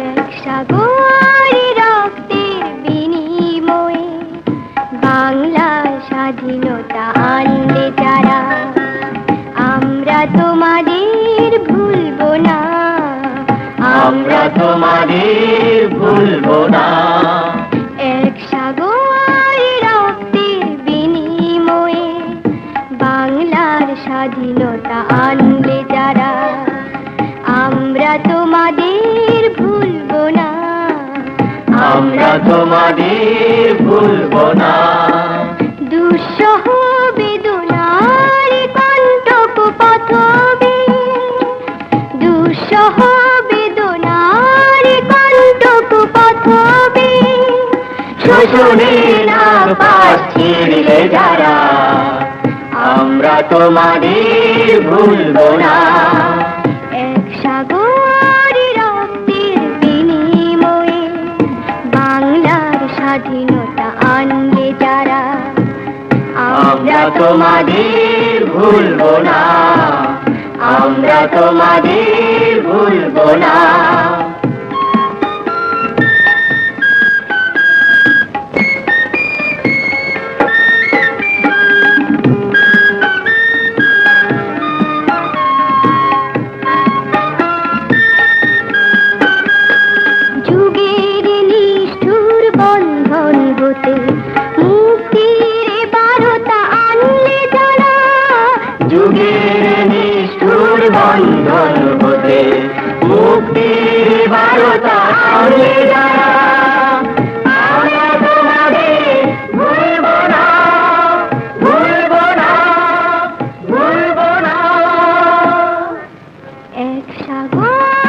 এক সাগর রক্তের বিনিময়ে বাংলা স্বাধীনতা আনলে যারা, আমরা তোমাদের ভুলবো না, আমরা তোমাদের ভুলবো না। এক সাগর রক্তের বিনিময়ে বাংলার স্বাধীনতা আনলে যারা, আমরা তোমাদের ভুলবো না, আমরা তোমাদের ভুলবো না। দুঃসহ বেদনার কণ্টক পথবে, দুঃসহ বেদনার কণ্টক পথবে, শোষণের নাপাস ছিঁড়লে যারা, আমরা তোমাদের ভুলবো না। এক সাগর রক্তের বিনিময়ে বাংলার স্বাধীনতা আনলে যারা, আমরা তোমাদের ভুলবো না, আমরা তোমাদের ভুলবো না। যুগের নিষ্ঠুর বন্ধন হতে মুক্তির বারতা আনলে যারা, যুগের নিষ্ঠুর বন্ধন হতে মুক্তির বারতা আনলে যারা, আমরা তোমাদের ভুলবো না, ভুলবো না, ভুলবো না। এক সাগর